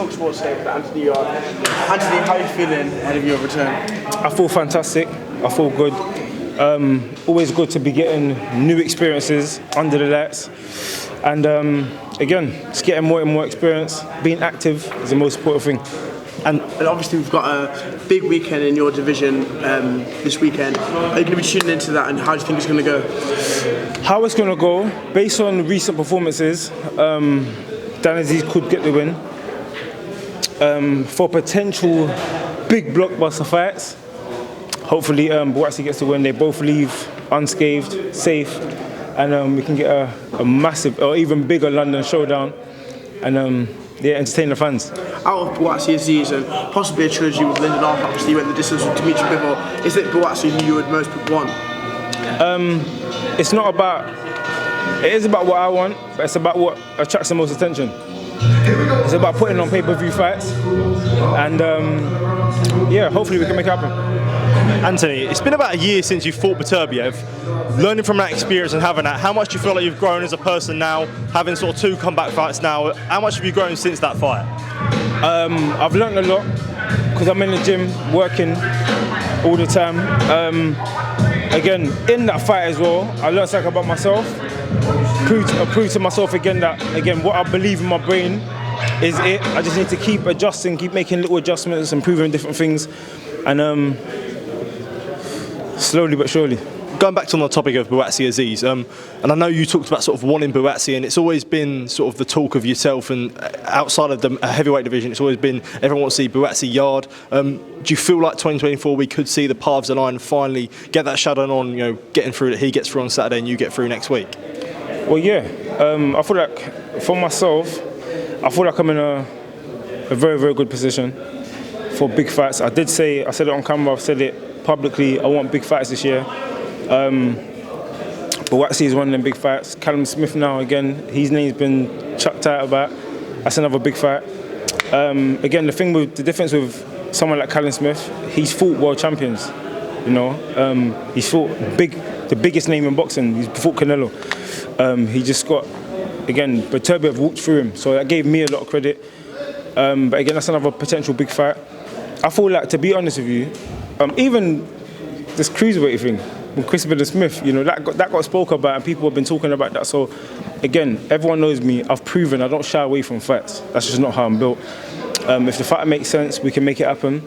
Talk Sports here with Anthony Yarde. Anthony, how are you feeling ahead of your return? I feel fantastic. I feel good. Always good to be getting new experiences under the lights. And again, just getting more and more experience. Being active is the most important thing. And obviously we've got a big weekend in your division this weekend. Are you going to be tuning into that, and how do you think it's going to go? How it's going to go, based on recent performances, Azeez could get the win. For potential big blockbuster fights, hopefully Buatsi gets the win. They both leave unscathed, safe, and we can get a massive or even bigger London showdown and entertain the fans. Out of Buatsi, Azeez, and possibly a trilogy with Lyndon Arthur, obviously you went the distance with Dimitri Bivol, is it Buatsi who you would most want? It's not about, it is about what I want, but it's about what attracts the most attention. It's about putting on pay-per-view fights, and yeah, hopefully we can make it happen. Anthony, it's been about a year since you fought Beterbiev. Learning from that experience and having that, how much do you feel like you've grown as a person now, having sort of 2 comeback fights now? How much have you grown since that fight? I've learned a lot because I'm in the gym working all the time. Again, in that fight as well, I learned something about myself. Prove to myself again that what I believe in my brain is it. I just need to keep adjusting, keep making little adjustments, improving different things, and slowly but surely. Going back to on the topic of Buatsi, Azeez, and I know you talked about sort of wanting Buatsi, and it's always been sort of the talk of yourself, and outside of the heavyweight division, it's always been everyone wants to see Buatsi, Yarde. Do you feel like 2024 we could see the paths align and finally get that showdown on, you know, getting through that he gets through on Saturday and you get through next week? Well, yeah. I feel like for myself, I feel like I'm in a very, very good position for big fights. I said it on camera, I've said it publicly, I want big fights this year. Buatsi is one of them big fights. Callum Smith now, again, his name's been chucked out about. That's another big fight. Again, the difference with someone like Callum Smith, he's fought world champions, you know. He's fought the biggest name in boxing. He's fought Canelo. He just got, again, Beterbiev walked through him, so that gave me a lot of credit. But again, that's another potential big fight. I feel like, to be honest with you, even this cruiserweight thing with Chris Smith, you know, that got spoken about and people have been talking about that. So again, everyone knows me. I've proven I don't shy away from fights. That's just not how I'm built. If the fight makes sense, we can make it happen.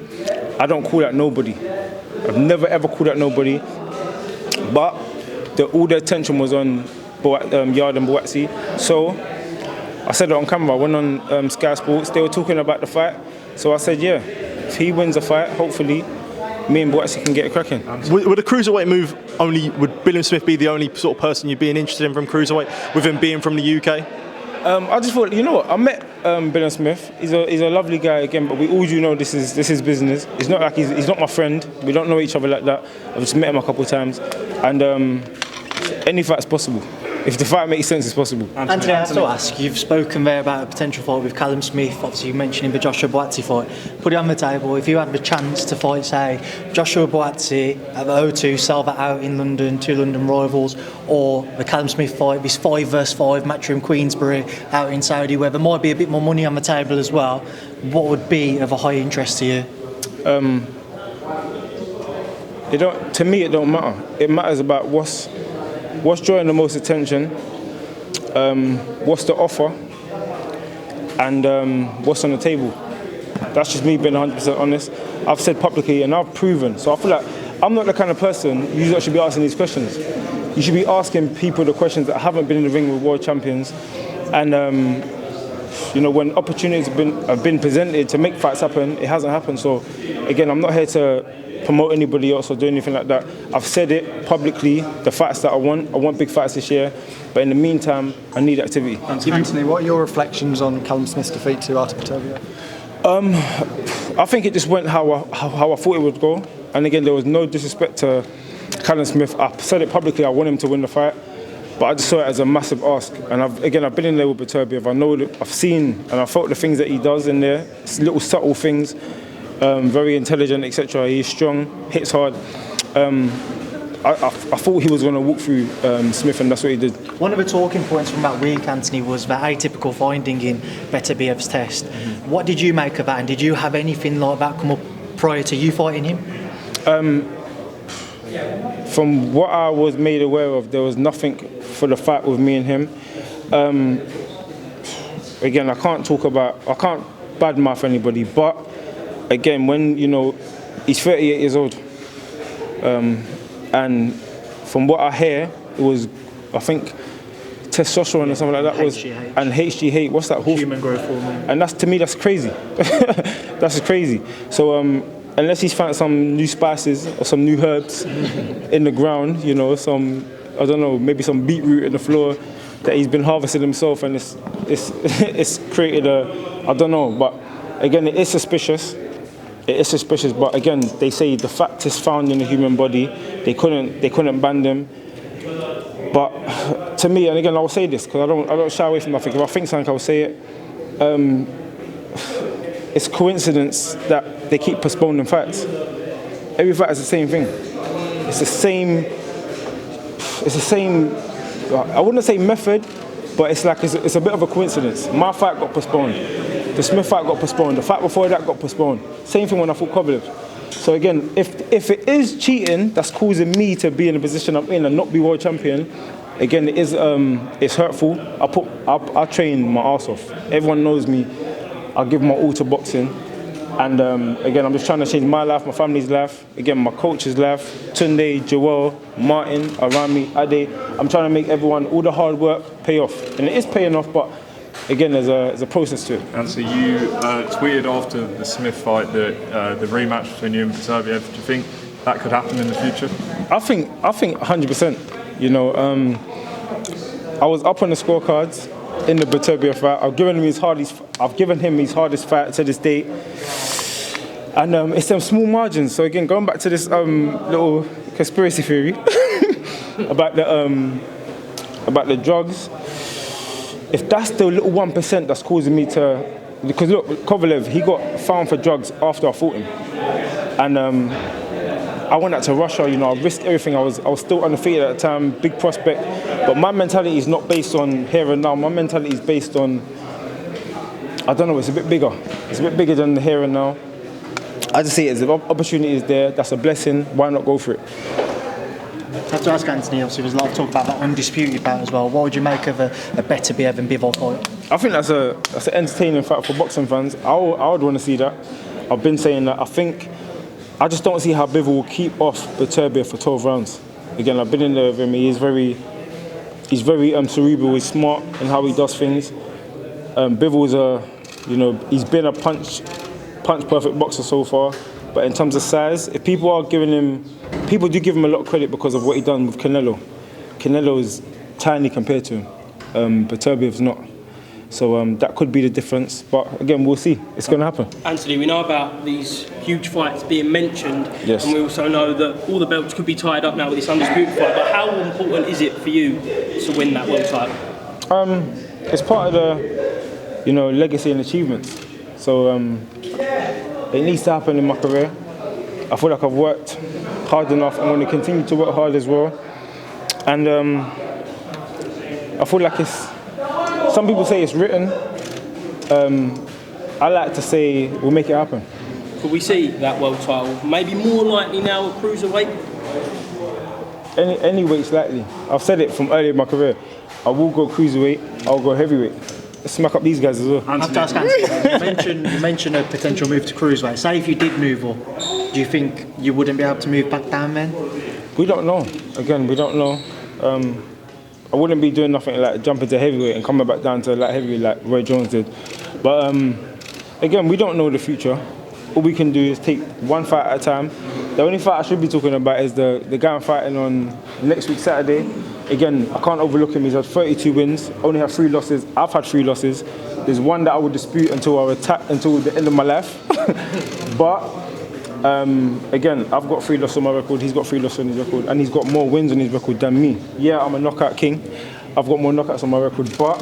I don't call out nobody. I've never ever called out nobody. But all the attention was on Yarde and Buatsi. So I said it on camera. I went on Sky Sports. They were talking about the fight. So I said, yeah, if he wins the fight, hopefully me and Buatsi can get it cracking. Would a cruiserweight move would Billiam Smith be the only sort of person you'd be interested in from cruiserweight, with him being from the UK? I just thought, you know what, I met Billiam Smith. He's a lovely guy again, but we all do know this is his business. It's not like he's not my friend. We don't know each other like that. I've just met him a couple of times, and any fight's possible. If the fight makes sense, it's possible. Anthony, I have to ask, you've spoken there about a potential fight with Callum Smith. Obviously, you mentioned the Joshua Buatsi fight. Put it on the table. If you had the chance to fight, say, Joshua Buatsi at the O2, sell that out in London, 2 London rivals, or the Callum Smith fight, this 5 versus 5 Matchroom Queensbury out in Saudi, where there might be a bit more money on the table as well, what would be of a high interest to you? To me, it don't matter. It matters about what's drawing the most attention, what's the offer, and what's on the table. That's just me being 100% honest. I've said publicly and I've proven. So I feel like I'm not the kind of person you should be asking these questions. You should be asking people the questions that haven't been in the ring with world champions. And you know, when opportunities have been presented to make fights happen, it hasn't happened. So again, I'm not here to promote anybody else or do anything like that. I've said it publicly, the fights that I want big fights this year, but in the meantime, I need activity. Anthony, what are your reflections on Callum Smith's defeat to Artur Beterbiev? I think it just went how I thought it would go, and again, there was no disrespect to Callum Smith. I said it publicly, I want him to win the fight, but I just saw it as a massive ask, and I've been in there with Beterbiev. I know that I've seen and I felt the things that he does in there, it's little subtle things. Very intelligent, etc. He's strong, hits hard. I thought he was going to walk through Smith, and that's what he did. One of the talking points from that week, Anthony, was the atypical finding in Beterbiev's test. What did you make of that, and did you have anything like that come up prior to you fighting him? From what I was made aware of, there was nothing for the fight with me and him. Again, I can't badmouth anybody, but again, when he's 38 years old, and from what I hear, it was, I think, testosterone or something like that, HGH. and HGH. What's that? Human growth hormone. And to me, that's crazy. That's crazy. So unless he's found some new spices or some new herbs in the ground, some, I don't know, maybe some beetroot in the floor that he's been harvesting himself, and it's created I don't know. But again, it is suspicious. It is suspicious, but again, they say the fact is found in the human body. They couldn't ban them. But to me, and again, I will say this because I don't shy away from nothing. If I think something, I will say it. It's coincidence that they keep postponing fights. Every fight is the same thing. It's the same. I wouldn't say method, but it's a bit of a coincidence. My fight got postponed. The Smith fight got postponed. The fight before that got postponed. Same thing when I fought Kovalev. So again, if it is cheating that's causing me to be in the position I'm in and not be world champion, again, it is it's hurtful. I train my arse off. Everyone knows me. I give my all to boxing. And again, I'm just trying to change my life, my family's life, again, my coach's life, Tunde, Joel, Martin, Arami, Ade. I'm trying to make everyone, all the hard work, pay off. And it is paying off, but again, there's a process to it. And so you tweeted after the Smith fight that the rematch between you and Beterbiev. Do you think that could happen in the future? I think 100%. I was up on the scorecards in the Beterbiev fight. I've given him his hardest fight to this date. And it's some small margins. So again, going back to this little conspiracy theory about the drugs. If that's the little 1% that's causing me to, because look, Kovalev, he got found for drugs after I fought him, and I went out to Russia. I risked everything. I was still undefeated at the time, big prospect. But my mentality is not based on here and now. My mentality is based on, I don't know. It's a bit bigger. It's a bit bigger than the here and now. I just see it as if opportunity is there. That's a blessing. Why not go for it? I have to ask Anthony, obviously there's a lot of talk about that undisputed bout as well. What would you make of a Beterbiev and Bivol fight? I think that's an entertaining fight for boxing fans. I would want to see that. I've been saying that. I just don't see how Bivol will keep off Beterbiev for 12 rounds. Again, I've been in there with him. He's very cerebral. He's smart in how he does things. Bivol is he's been a punch perfect boxer so far. But in terms of size, if people do give him a lot of credit because of what he done with Canelo. Canelo is tiny compared to him. Beterbiev's not. So that could be the difference. But again, we'll see. It's going to happen. Anthony, we know about these huge fights being mentioned. Yes. And we also know that all the belts could be tied up now with this undisputed fight. But how important is it for you to win that world title? It's part of the, legacy and achievements. So it needs to happen in my career. I feel like I've worked hard enough. I'm going to continue to work hard as well. And I feel like some people say it's written. I like to say we'll make it happen. Could we see that world title maybe more likely now a cruiserweight? Any weight's likely. I've said it from early in my career. I will go cruiserweight, I'll go heavyweight. Let's smack up these guys as well. I have to ask Anthony, you mentioned a potential move to cruiserweight. Say if you did move up, do you think you wouldn't be able to move back down then? We don't know. Again, we don't know. I wouldn't be doing nothing like jumping to heavyweight and coming back down to light heavyweight like Roy Jones did. But again, we don't know the future. All we can do is take one fight at a time. The only fight I should be talking about is the guy I'm fighting on next week Saturday. Again, I can't overlook him. He's had 32 wins, only had 3 losses. I've had 3 losses. There's one that I would dispute until the end of my life. But again, I've got 3 losses on my record. He's got 3 losses on his record, and he's got more wins on his record than me. Yeah, I'm a knockout king. I've got more knockouts on my record, but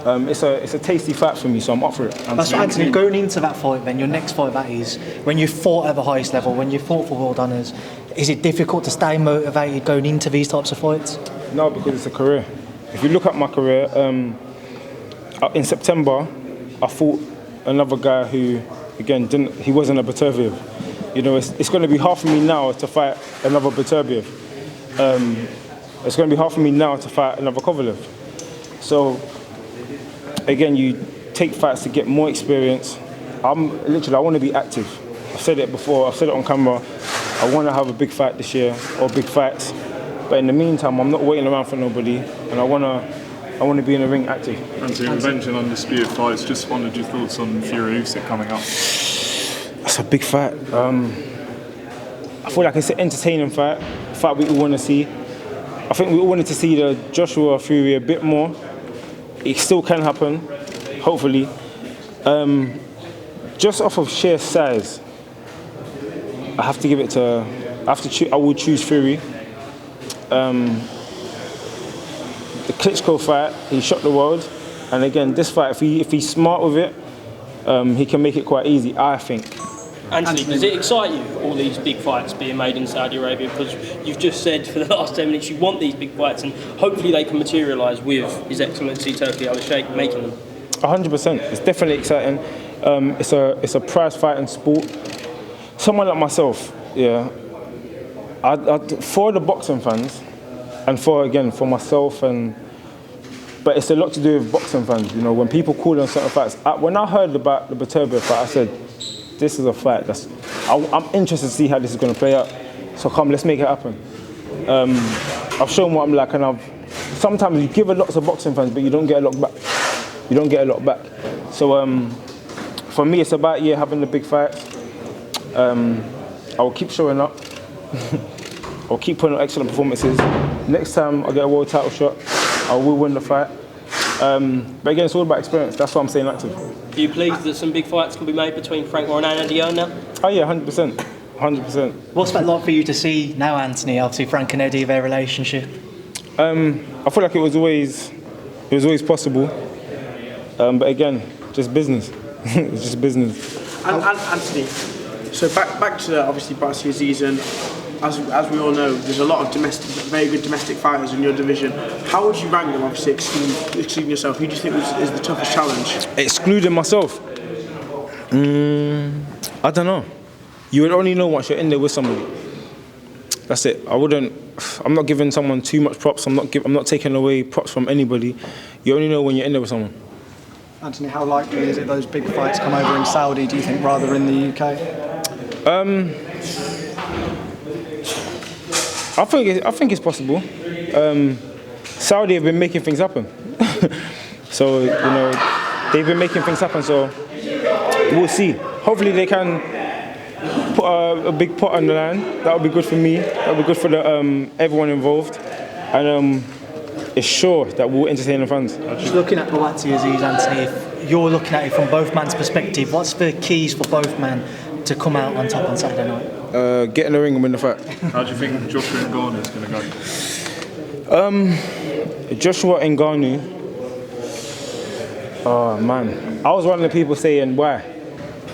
it's a tasty fight for me, so I'm up for it. That's what, Anthony, going into that fight then, your next fight that is, when you fought at the highest level, when you fought for world honours, Is it difficult to stay motivated going into these types of fights? No, because it's a career. If you look at my career, in September, I fought another guy who, again, he wasn't a Beterbiev. You know, it's going to be hard for me now to fight another Beterbiev. It's going to be hard for me now to fight another Kovalev. So, again, you take fights to get more experience. I want to be active. I've said it before, I've said it on camera. I want to have a big fight this year, or big fights. But in the meantime, I'm not waiting around for nobody, and I want to be in the ring active. And so you mentioned undisputed fights. Just wondered your thoughts on Fury Usyk coming up. That's a big fight. I feel like it's an entertaining fight, a fight we all want to see. I think we all wanted to see the Joshua Fury a bit more. It still can happen, hopefully. Just off of sheer size, I will choose Fury. The Klitschko fight, he shocked the world. And again, this fight, if he's smart with it, he can make it quite easy, I think. Anthony, does it excite you, all these big fights being made in Saudi Arabia? Because you've just said for the last 10 minutes you want these big fights, and hopefully they can materialise with His Excellency Turki Al-Sheikh making them. 100%. It's definitely exciting. It's a prize fighting sport. Someone like myself, yeah, for the boxing fans, and for myself, but it's a lot to do with boxing fans. You know, when people call on certain fights, when I heard about the Beterbiev fight, I said, this is a fight I'm interested to see how this is going to play out. So come, let's make it happen. I've shown what I'm like, and sometimes you give a lot to boxing fans, but you don't get a lot back. So for me, it's about having the big fights. I will keep showing up. I'll keep putting on excellent performances. Next time I get a world title shot, I will win the fight. But again, it's all about experience. That's why I'm staying active. Are you pleased that some big fights can be made between Frank Warren and Andy Yarde now? Oh yeah, 100%. 100%. What's that like for you to see now, Anthony? Obviously, Frank and Eddie, their relationship. I feel like it was always possible. But again, just business. It's just business. And Anthony, so back to obviously Buatsi, Azeez, and as we all know, there's a lot of very good domestic fighters in your division. How would you rank them? Obviously, excluding yourself. Who do you think is the toughest challenge? Excluding myself? I don't know. You would only know once you're in there with somebody. That's it. I'm not giving someone too much props. I'm not taking away props from anybody. You only know when you're in there with someone. Anthony, how likely is it those big fights come over in Saudi, do you think, rather in the UK? I think it's possible. Saudi have been making things happen. So, you know, they've been making things happen, so we'll see. Hopefully they can put a big pot on the line. That would be good for me. That would be good for everyone involved. And it's sure that we'll entertain the fans. Just looking at Buatsi, Azeez, Anthony, if you're looking at it from both men's perspective, what's the keys for both men to come out on top on Saturday night? Get in the ring and win the fight. How do you think Joshua Ngannou is going to go? Joshua Ngannou. Oh man, I was one of the people saying why.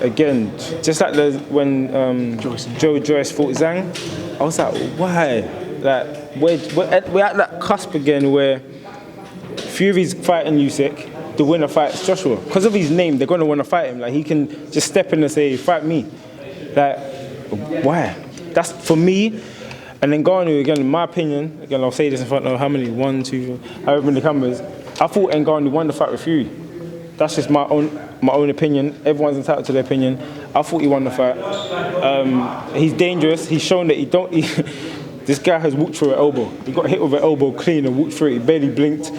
Again, just like when Joe Joyce fought Zhang, I was like, why? Like we're at that cusp again where Fury's fighting Usyk, the winner fights Joshua. Because of his name, they're going to want to fight him. Like he can just step in and say, fight me. Like, why? That's for me. And then Ngannou, again, in my opinion, again, I'll say this in front of how many? 1, 2, however many cameras. I thought Ngannou won the fight with Fury. That's just my own opinion. Everyone's entitled to their opinion. I thought he won the fight. He's dangerous. He's shown that this guy has walked through an elbow. He got hit with an elbow clean and walked through it. He barely blinked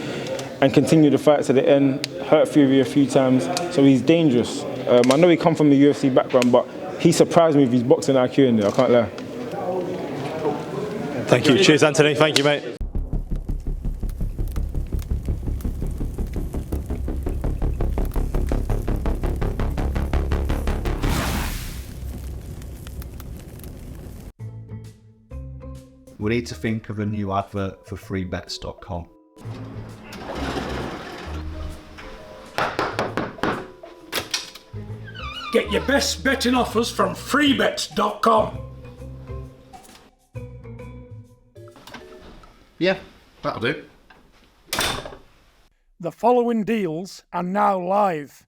and continued the fight to the end. Hurt Fury a few times. So he's dangerous. I know he come from the UFC background, but he surprised me with his boxing IQ in there. I can't lie. Thank you. Cheers, Anthony. Thank you, mate. We need to think of a new advert for freebets.com. Get your best betting offers from freebets.com. Yeah, that'll do. The following deals are now live.